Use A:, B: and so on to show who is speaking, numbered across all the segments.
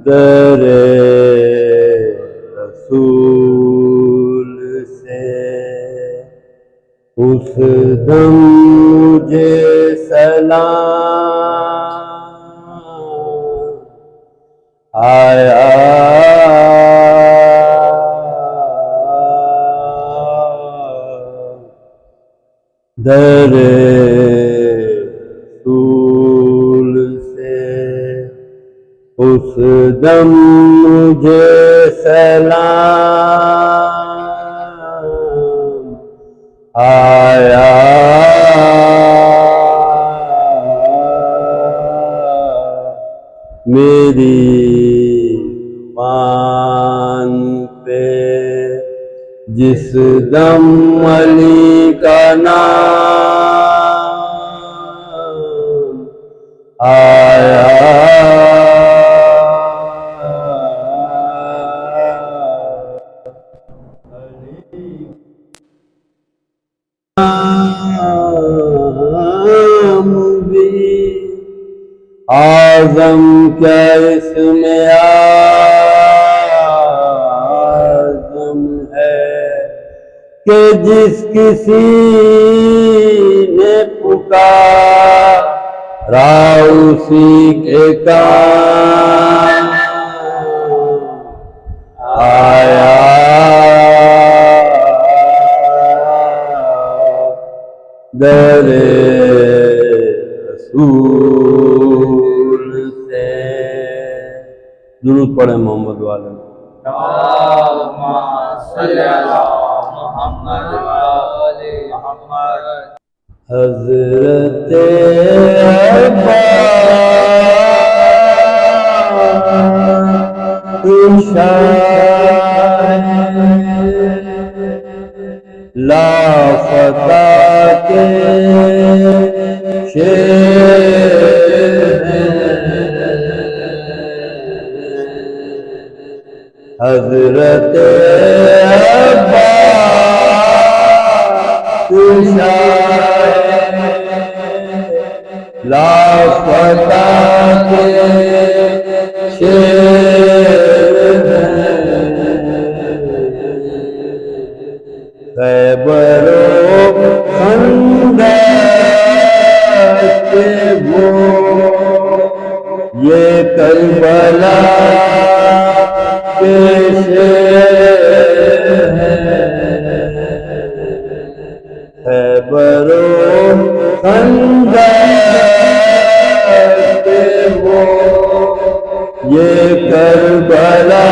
A: در رسول سے اس دم مجھے سلام آیا، در رسول سے اس دم مجھے سلام آیا، میری مان پہ جس دم علی کا نام آیا، اعظم کیا اس میں اعظم ہے کہ جس کسی نے پکارا اسی کے کام آیا، در رسول سے درود پڑھیں محمد والے
B: اللہم صلی علی محمد وآل محمد۔
A: حضرت عباس شاہ لافتہ کے شیر حضرت عباس شاہ لافتہ کے شیر خیبر و خندق کے وہ یہ کربلا کے شیر خیبر و خندق کے وہ یہ کربلا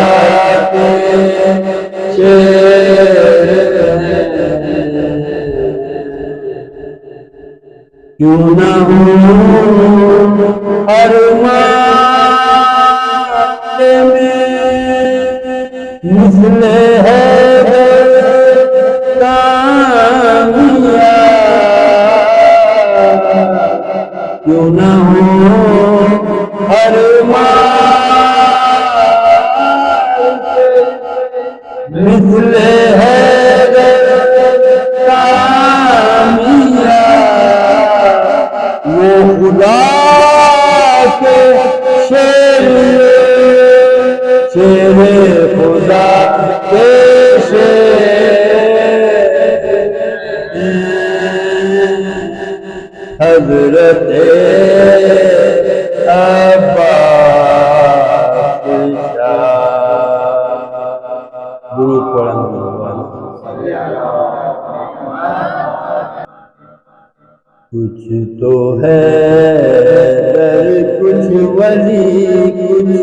A: کے شیر کیوں نہ ہوں ہر ماتے میں مثل حیدر کامیاب، کیوں نہ ہوں ہر ماتے مثل حیدر کامیاب، وہ خدا کے شیر شیر خدا کے شیر حضرت عباس شاہ درود پڑھیں کچھ تو ہے در کچھ ولی کچھ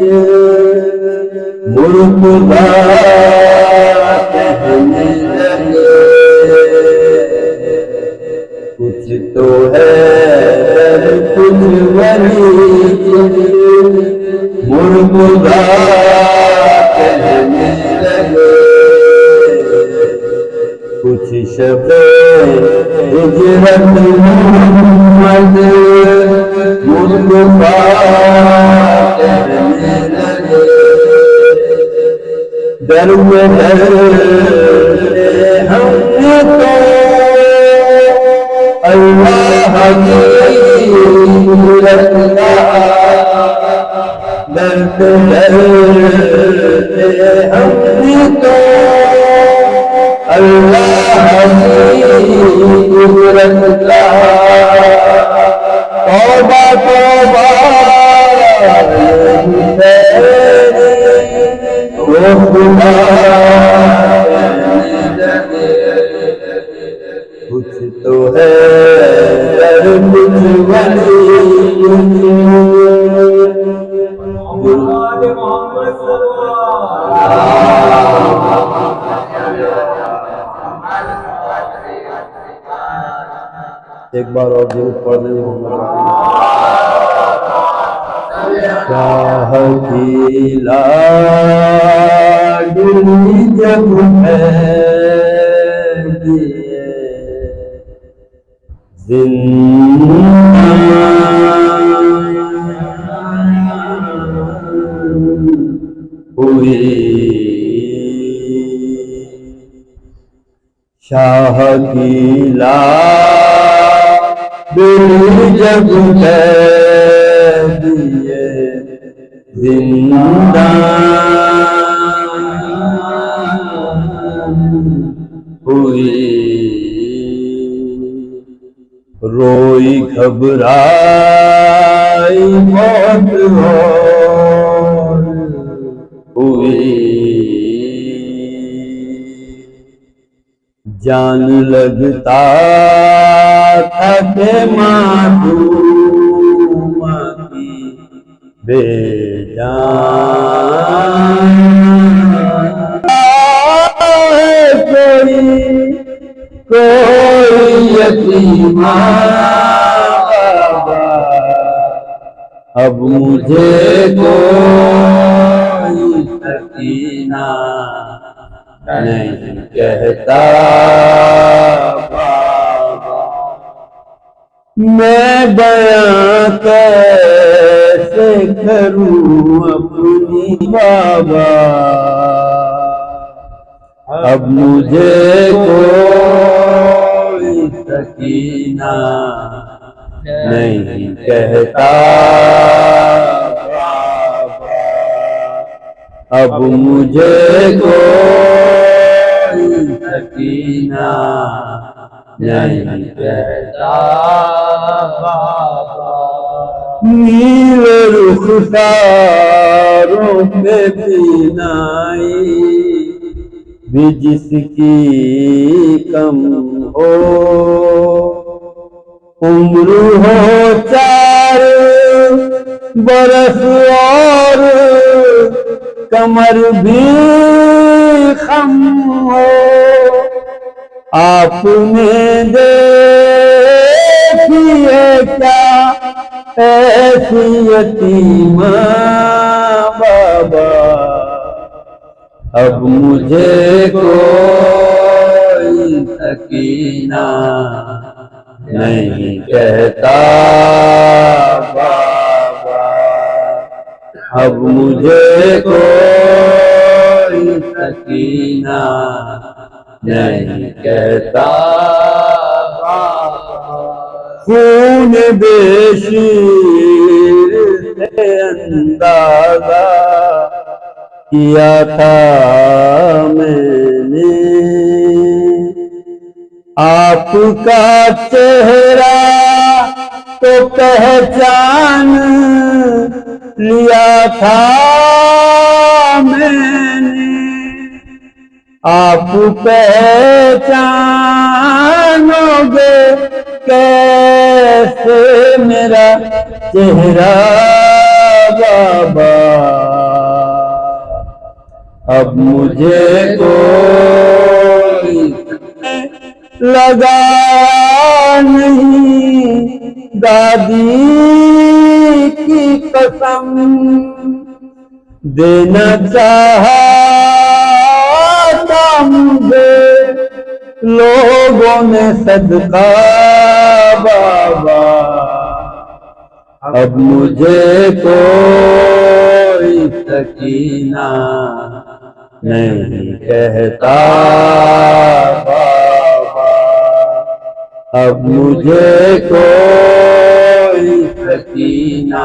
A: مرتضی کہنے لگے، کچھ تو ہے در کچھ ولی کچھ مرتضی کہنے لگے، کچھ شب ہجرت محمد مصطفیٰ کہنے لگے، در میں ہم نے تو اللہ کی کرتے ہم تو اللہ کی قدرت کا توبہ توبہ وہ خدا کچھ تو ہے در کچھ ولی ایک بار اور درود پڑھ دیں شاہ کی لاڈلی جب ہے ہوئی شاہ کی لاڈلی جب ہے زندہ ہوئی روئی گھبرائی موت ہوئی جان لگتا تھا کہ معصوم کی بے جان کوئی یتیم بابا اب مجھے کوئی سکینہ نہیں کہتا بابا میں بیاں کیسے کروں اپنی بابا اب مجھے کوئی سکینہ نہیں کہتا بابا اب مجھے کوئی سکینہ نہیں کہتا بابا نیل رخساروں پہ بینائی بھی جس کی کم ہو عمر ہو 4 برس اور کمر بھی خم ہو آپ نے دیکھی ہے کیا ایسی یتیم بابا اب مجھے کوئی سکینہ نہیں کہتا بابا اب مجھے کوئی سکینہ نہیں کہتا بابا خون بے شیر سے اندازہ کیا تھا میں نے آپ کا چہرہ تو پہچان لیا تھا میں نے آپ پہچانو گے کیسے میرا چہرہ بابا اب مجھے کوئی لگا نہیں دادی کی قسم دینا چاہا تھا مجھے لوگوں نے صدقہ بابا اب مجھے کوئی سکینہ نہیں کہتا بابا اب مجھے کوئی سکینہ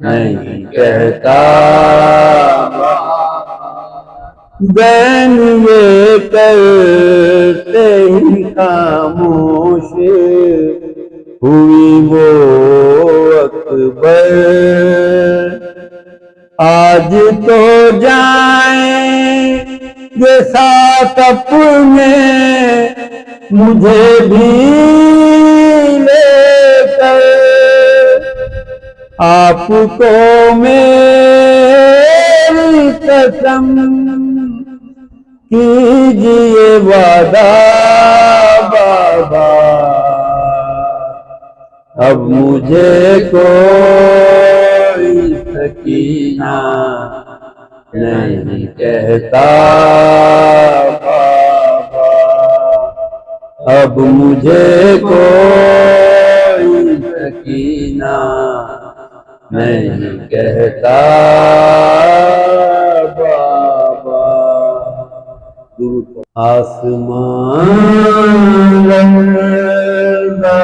A: نہیں کہتا دین یہ کرتے ہی خاموش ہوئی وہ اکبر، آج تو جائیں گے ساتھ اپنے مجھے بھی لے کر، آپ کو میری قسم کیجئے وعدہ بابا، اب مجھے کوئی سکینہ نہیں کہتا بابا، اب مجھے کوئی سکینہ نہیں کہتا بابا۔ آسمان لرزا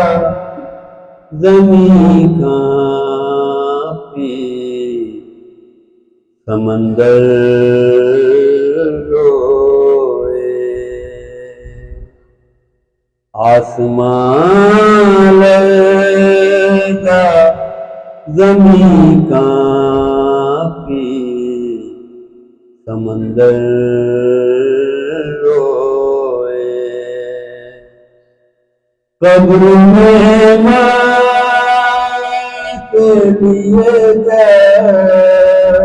A: زمین کانپی سمندر روئے، آسمان لرزا زمین کانپی سمندر روئے، قبر میں ماں کے لیے گئے،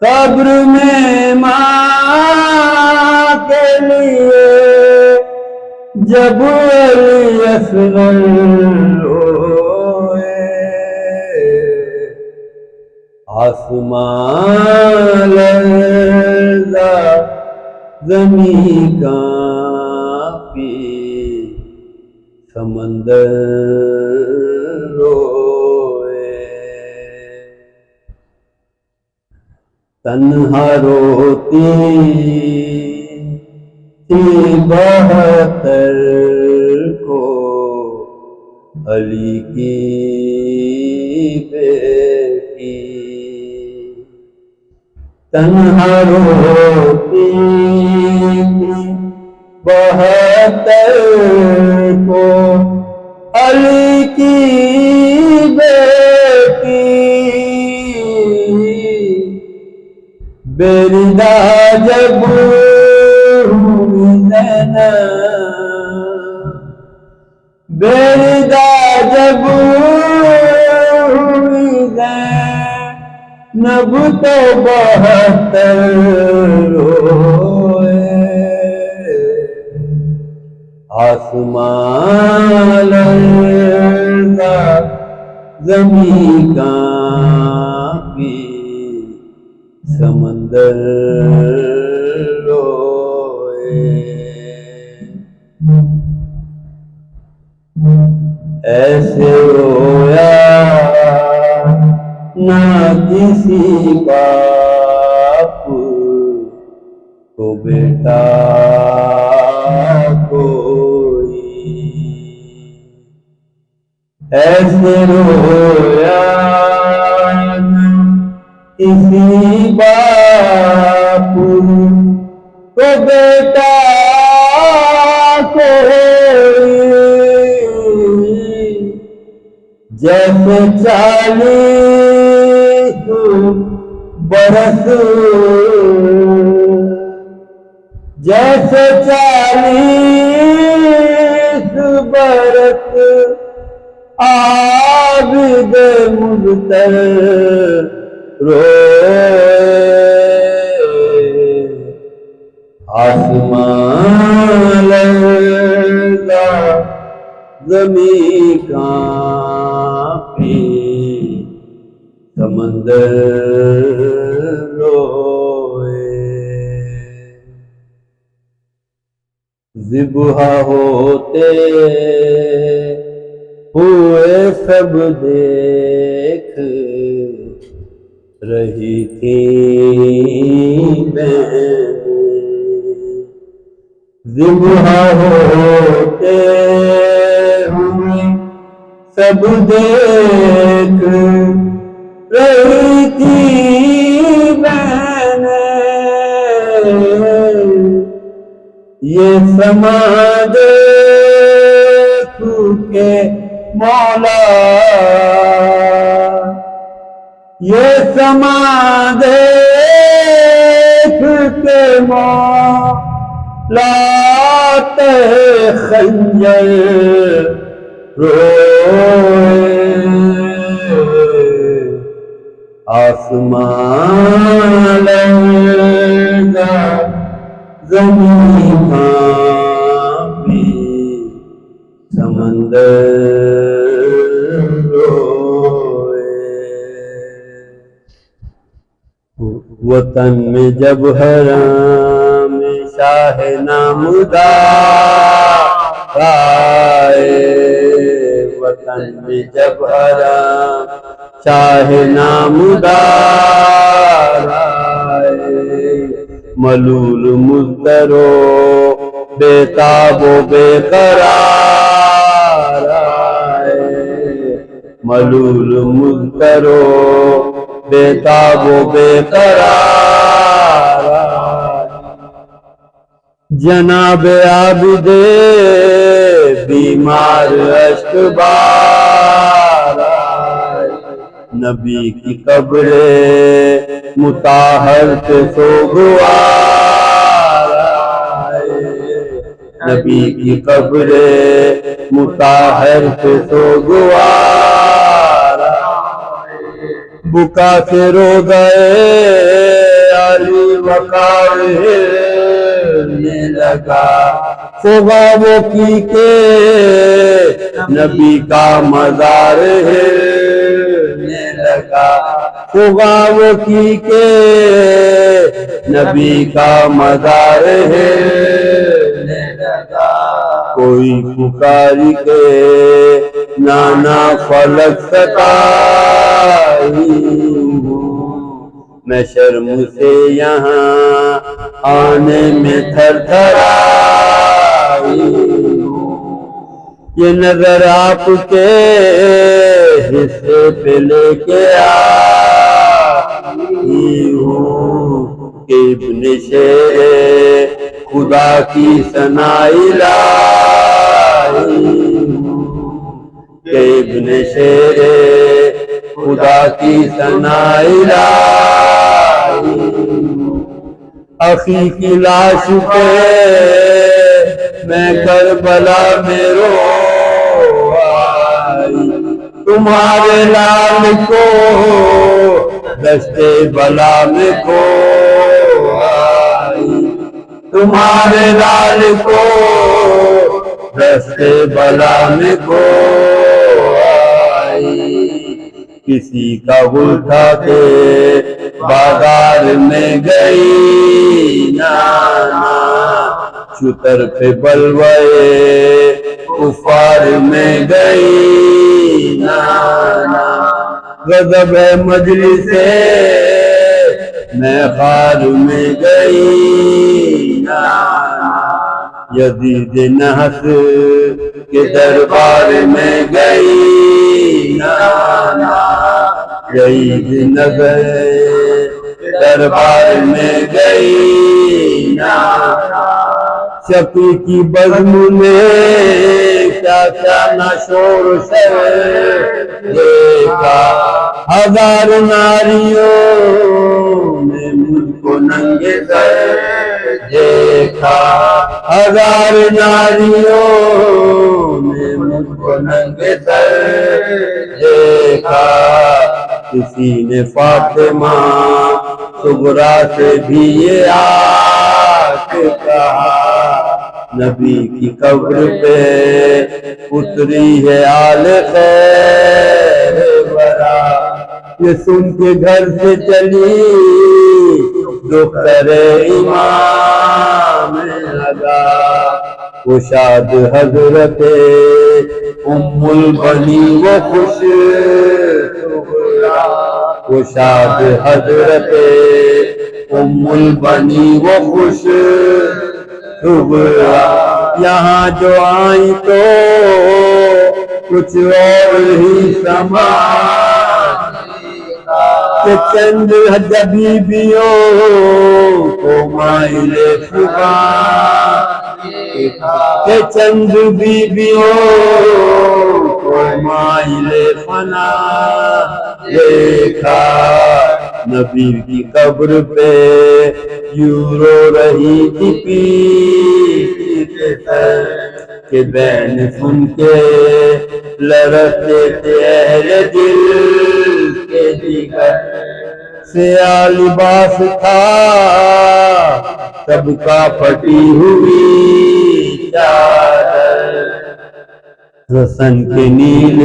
A: قبر میں ماں کے لیے جب علی اصغر روئے، آسمان لرزا زمین کانپی سمندر روئے، تنہا روتی تھی 72 کو علی کی بیٹی، تنہا روتی تھی 72 کو علی کی بیٹی، بیردہ جب ہوئی زینب، بیردہ جب ہوئی زینب تو 72 روئے، آسمان لرزا زمین کانپی سمندر روئے، ایسے رویا نہ کسی باپ کو بیٹا کوئی، ایسے رویا نہ کسی باپ کو بیٹا کوئی، جیسے 40 برس، جیسے 40 برس عابد مبتر روئے، آسمان لرزا زمین کانپی سمندر روئے، ذبح ہوتے ہوئے سب دیکھ رہی تھی بہنیں، ذبح ہوتے ہوئے سب دیکھ رہی تھی بہنیں، یہ سما دیکھ کے مولا، یہ سما دیکھ کے مولا تے خنجر روئے، آسمان لرزا زمین کانپی، سمندر روئے۔ وطن میں جب حرام شاہ نامدار آئے، وطن میں جب حرام شاہ نامدار آئے، ملول مضطر و بے تاب و بے قرار آئے، ملول مضطر و بے تاب و بے قرار آئے، جناب عابد بیمار اشک بار آئے، نبی کی قبر مطہر پہ سوگوار آئے، نبی کی قبر مطہر پہ سوگوار آئے، بکا سے رو گئے علی وقار ہلنے لگا، خوابوں کی کہ نبی کا مزار ہلنے لگا، خوابوں کی کہ نبی کا مزار ہلنے لگا، کوئی پکاری کے نانا فلک ستائی ہوں، میں شرم سے یہاں آنے میں تھر تھرائی ہوں، یہ نظر آپ کے حصے پہ لے کے آئی ہوں، کہ ابن شیر خدا کی ثنائی لائی ہوں، کہ ابن شیر خدا کی ثنائی لائی ہوں، اخی کی لاش پہ میں کربلا میں رو آئی، تمہارے لال کو دشتے بلا میں کھو آئی، تمہارے لال کو دشتے بلا میں کھو آئی، کسی کا گل تھا کہ بازار میں گئی نانا، شتر پہ بلوائے کفار میں گئی نانا، غضب ہے مجلس میں خار میں گئی نانا، یزید نحس کے دربار میں گئی نانا، یزید نگر دربار میں گئی نانا، شفیع کی بزم میں کیا کیا نہ شور شر دیکھا، ہزار ناریوں نے مجھ کو ننگے سر دیکھا، ہزار ناریوں نے مجھ کو ننگے سر دیکھا، کسی نے فاطمہ صغریٰ سے بھی یہ آج کہا، نبی کی قبر پہ اتری ہے آل خیر برا، یہ سن کے گھر سے چلی دختر امام لگا، وہ شاد حضرت ام البنی وہ خوش وہ شاد حضرت ام البنی وہ خوش یہاں جو آئی تو کچھ اور ہی سما کہ چند حبیبیوں کو مائل فغان، کہ چند بیبیوں کو مائل فنا دیکھا، نبی کی قبر پہ یوں رو رہی تھی پیٹ سر کہ بین سن کے لرزتے تھے اہل دل کے دیگر، سیاہ لباس تھا سب کا پھٹی ہوئی چادر، رسن کے نیل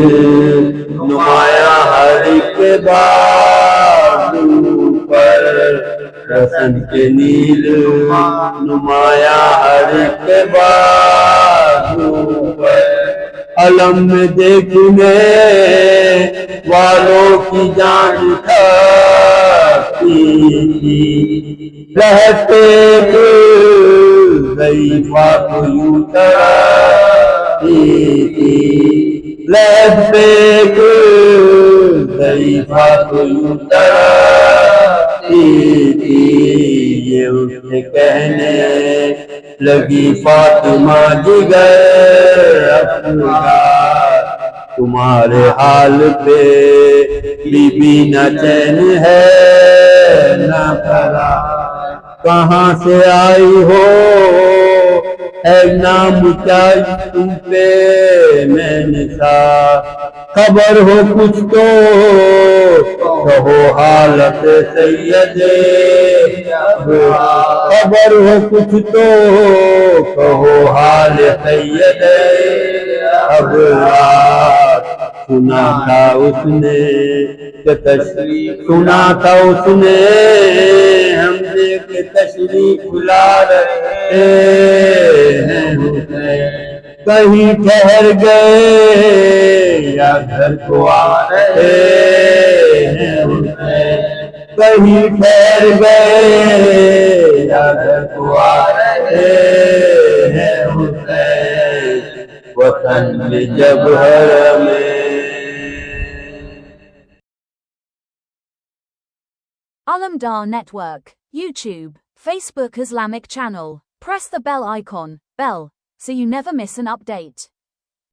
A: نمایاں ہر ایک بازو پر، رسن کے نیل نمایاں ہر ایک بازو پر، علم میں دیکھنے والوں کی جان تھکتی تھی، رہتے ضعیفہ کو یوں تڑپتی تھی، رہتے ضعیفہ کو یوں تڑپتی تھی، یہ اس سے کہنے لگی فاطمہ جگر افگار، تمہارے حال پہ بی بی نہ چین ہے نہ قرار، کہاں سے آئی ہو ہے نام کیا تم پہ میں نثار، خبر ہو کچھ تو کہو حالت سید ابرار، خبر ہو کچھ تو کہو حال سید ابرار، سنا تھا اس نے کہ تشریف، سنا تھا اس نے ہم نے کہ تشریف لا رہے ہیں حسین، کہیں ٹھہر گئے یا گھر کو آ رہے ہیں حسین، کہیں ٹھہر گئے یا گھر کو آ رہے ہیں حسین، وطن میں جب حرم
C: Alamdar Network, YouTube, Facebook Islamic channel. Press the bell icon, bell, so you never miss an update.